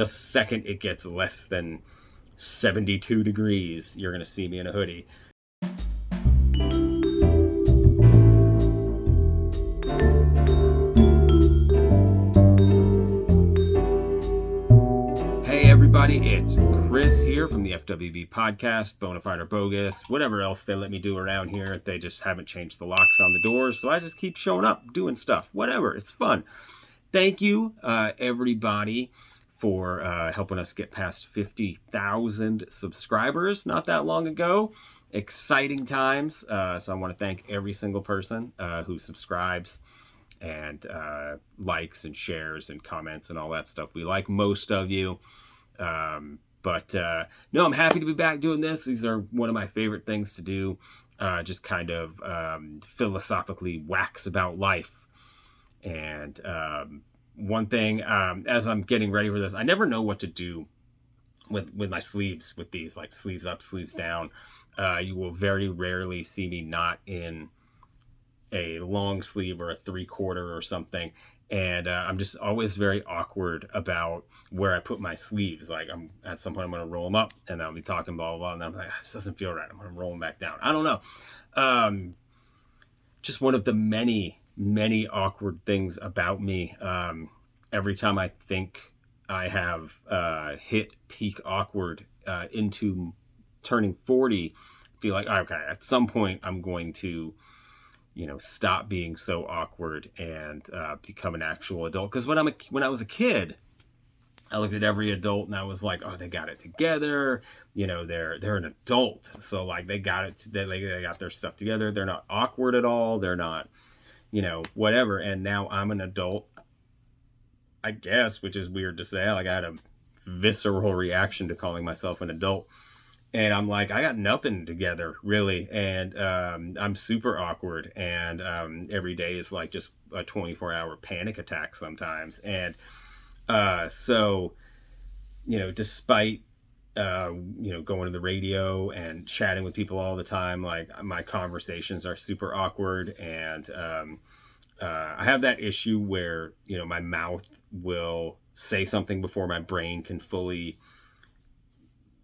the second it gets less than 72 degrees, you're going to see me in a hoodie. Hey everybody, it's Chris here from the FWB podcast, Bonafide or Bogus, whatever else they let me do around here. They just haven't changed the locks on the doors, so I just keep showing up, doing stuff, whatever. It's fun. Thank you, everybody, for helping us get past 50,000 subscribers not that long ago. Exciting times. So I want to thank every single person who subscribes and likes and shares and comments and all that stuff. We like most of you. But no, I'm happy to be back doing this. These are one of my favorite things to do. Just kind of philosophically wax about life. And one thing, as I'm getting ready for this, I never know what to do with my sleeves, with these, like sleeves up, sleeves down. You will very rarely see me not in a long sleeve or a 3/4 or something. And I'm just always very awkward about where I put my sleeves. Like at some point I'm going to roll them up and I'll be talking blah, blah, blah. And I'm like, this doesn't feel right. I'm going to roll them back down. I don't know. Just one of the many awkward things about me. Every time I think I have hit peak awkward into turning 40, I feel like, okay, at some point I'm going to, stop being so awkward and become an actual adult. Because when I was a kid, I looked at every adult and I was like, oh, they got it together. They're an adult. So like they got it. They got their stuff together. They're not awkward at all. They're not, whatever. And now I'm an adult, I guess, which is weird to say. Like I had a visceral reaction to calling myself an adult. And I'm like, I got nothing together, really. And I'm super awkward. And every day is like just a 24-hour panic attack sometimes. And so, despite, going to the radio and chatting with people all the time, like my conversations are super awkward. And I have that issue where, my mouth will say something before my brain can fully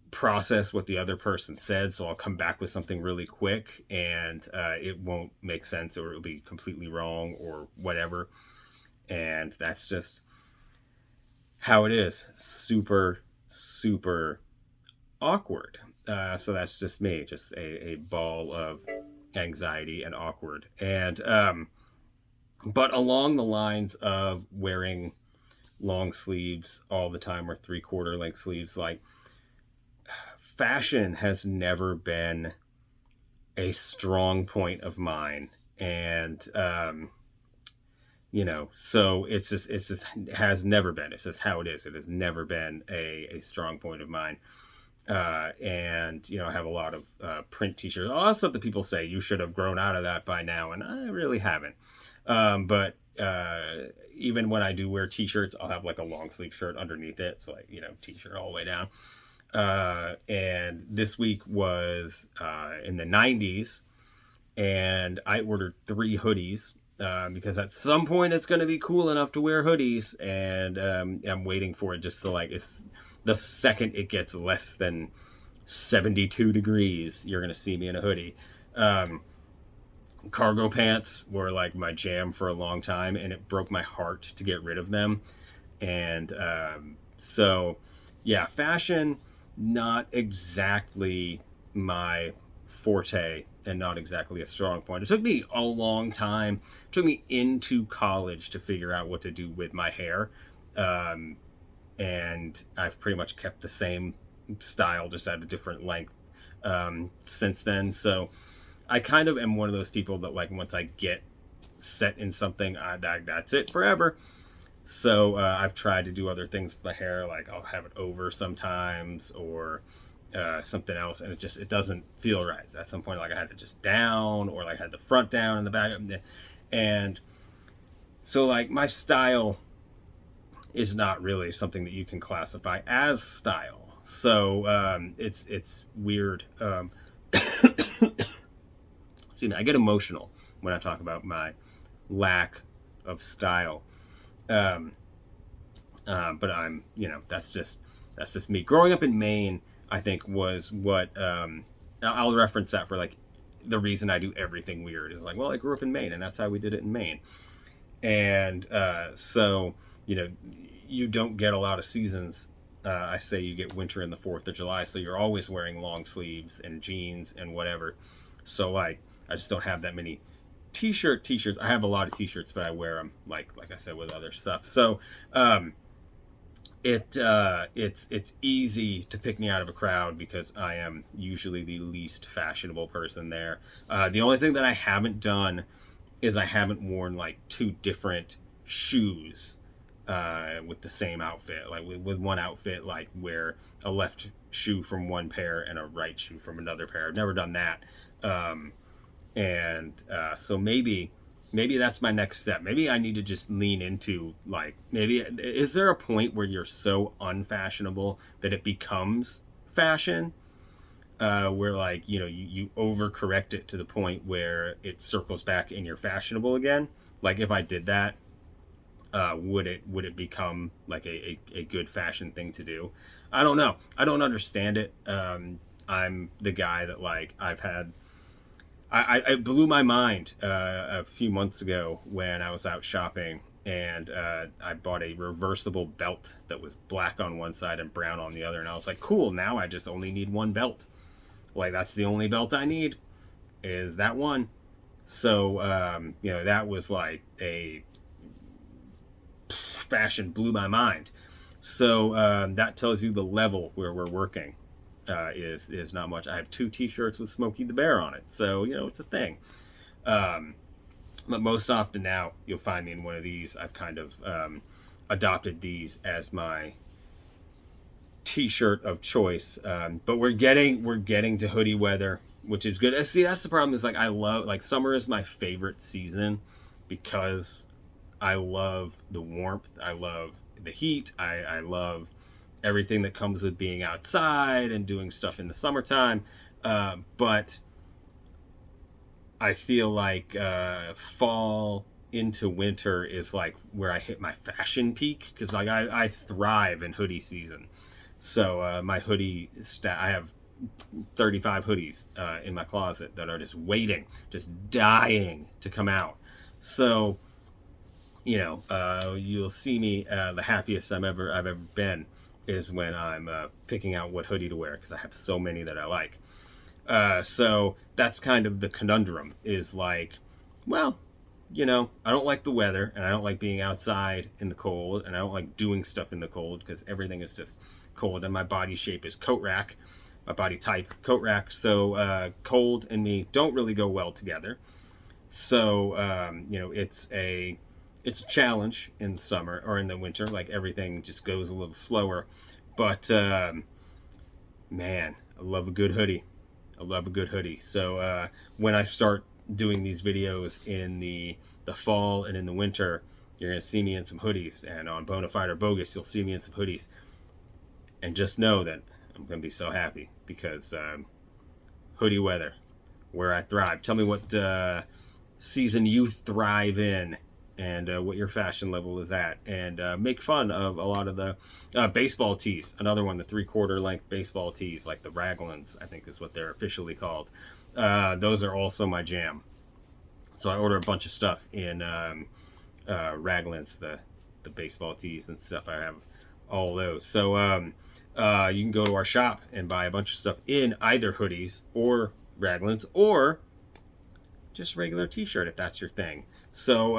process what the other person said. So I'll come back with something really quick and it won't make sense or it'll be completely wrong or whatever. And that's just how it is. Super, super awkward. So that's just me, just a ball of anxiety and awkward. And but along the lines of wearing long sleeves all the time or 3/4 length sleeves, like fashion has never been a strong point of mine. And so it has never been. It's just how it is. It has never been a strong point of mine. And I have a lot of print t-shirts, all that stuff that people say you should have grown out of that by now, and I really haven't. But even when I do wear t-shirts, I'll have like a long sleeve shirt underneath it, so like t-shirt all the way down. And this week was in the 90s, and I ordered 3 hoodies because at some point it's going to be cool enough to wear hoodies, and I'm waiting for it just to it's the second it gets less than 72 degrees, you're going to see me in a hoodie. Cargo pants were like my jam for a long time, and it broke my heart to get rid of them. And so yeah, fashion, not exactly my forte and not exactly a strong point. It took me a long time. It took me into college to figure out what to do with my hair. And I've pretty much kept the same style, just at a different length since then. So I kind of am one of those people that like once I get set in something, that's it forever. So I've tried to do other things with my hair, like I'll have it over sometimes or something else, and it doesn't feel right. At some point, like I had it just down, or like I had the front down and the back, and so like my style is not really something that you can classify as style. So it's weird. Excuse me, I get emotional when I talk about my lack of style. But I'm, that's just me. Growing up in Maine, I think was what, I'll reference that for like the reason I do everything weird is like, well, I grew up in Maine and that's how we did it in Maine. And so, you don't get a lot of seasons. I say you get winter and the 4th of July, so you're always wearing long sleeves and jeans and whatever. So like, I just don't have that many t-shirts. I have a lot of t-shirts, but I wear them like I said with other stuff. So it's easy to pick me out of a crowd because I am usually the least fashionable person there. The only thing that I haven't done is I haven't worn like 2 different shoes with the same outfit, like with one outfit, like wear a left shoe from one pair and a right shoe from another pair. I've never done that. So maybe that's my next step. Maybe I need to just lean into like, maybe, is there a point where you're so unfashionable that it becomes fashion? Where like, you overcorrect it to the point where it circles back and you're fashionable again. Like if I did that, would it become like a good fashion thing to do? I don't know. I don't understand it. I'm the guy that like I blew my mind a few months ago when I was out shopping and I bought a reversible belt that was black on one side and brown on the other, and I was like, cool, now I just only need one belt. Like that's the only belt I need is that one. So that was like a fashion blew my mind. So that tells you the level where we're working is not much. I have 2 t-shirts with Smokey the Bear on it, so it's a thing. But most often now you'll find me in one of these. I've kind of adopted these as my t-shirt of choice. But we're getting to hoodie weather, which is good. See, that's the problem, is like I love, like, summer is my favorite season because I love the warmth, I love the heat, I love everything that comes with being outside and doing stuff in the summertime. But I feel like fall into winter is like where I hit my fashion peak, because like I thrive in hoodie season. So my hoodie I have 35 hoodies in my closet that are just waiting, just dying to come out. So you'll see me the happiest I've ever been is when I'm picking out what hoodie to wear, because I have so many that I like. So that's kind of the conundrum, is like, well, I don't like the weather, and I don't like being outside in the cold, and I don't like doing stuff in the cold because everything is just cold, and my body shape is coat rack, my body type coat rack. So cold and me don't really go well together. So it's a challenge in the summer or in the winter. Like everything just goes a little slower. But man, I love a good hoodie. So when I start doing these videos in the fall and in the winter, you're going to see me in some hoodies. And on Bonafide or Bogus, you'll see me in some hoodies. And just know that I'm going to be so happy because hoodie weather, where I thrive. Tell me what season you thrive in, and what your fashion level is at, and make fun of a lot of the baseball tees. Another one, the 3/4 length baseball tees, like the Raglans, I think is what they're officially called. Those are also my jam. So I order a bunch of stuff in Raglans, the baseball tees and stuff. I have all those. So you can go to our shop and buy a bunch of stuff in either hoodies or Raglans, or just regular t-shirt if that's your thing. So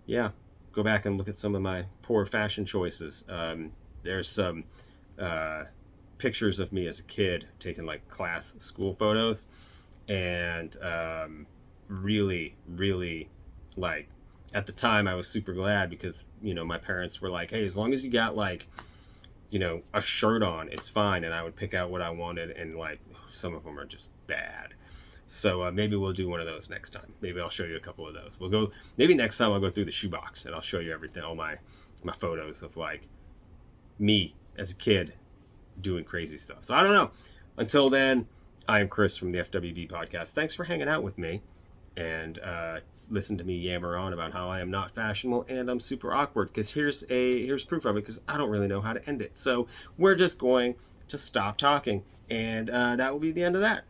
yeah, go back and look at some of my poor fashion choices. There's some pictures of me as a kid taking like class school photos, and really like, at the time I was super glad because my parents were like, hey, as long as you got like a shirt on, it's fine. And I would pick out what I wanted, and like some of them are just bad. So maybe we'll do one of those next time. Maybe I'll show you a couple of those. Maybe next time I'll go through the shoebox and I'll show you everything, all my photos of like me as a kid doing crazy stuff. So I don't know. Until then, I am Chris from the FWB podcast. Thanks for hanging out with me. and listen to me yammer on about how I am not fashionable and I'm super awkward, because here's proof of it, because I don't really know how to end it. So we're just going to stop talking, and that will be the end of that.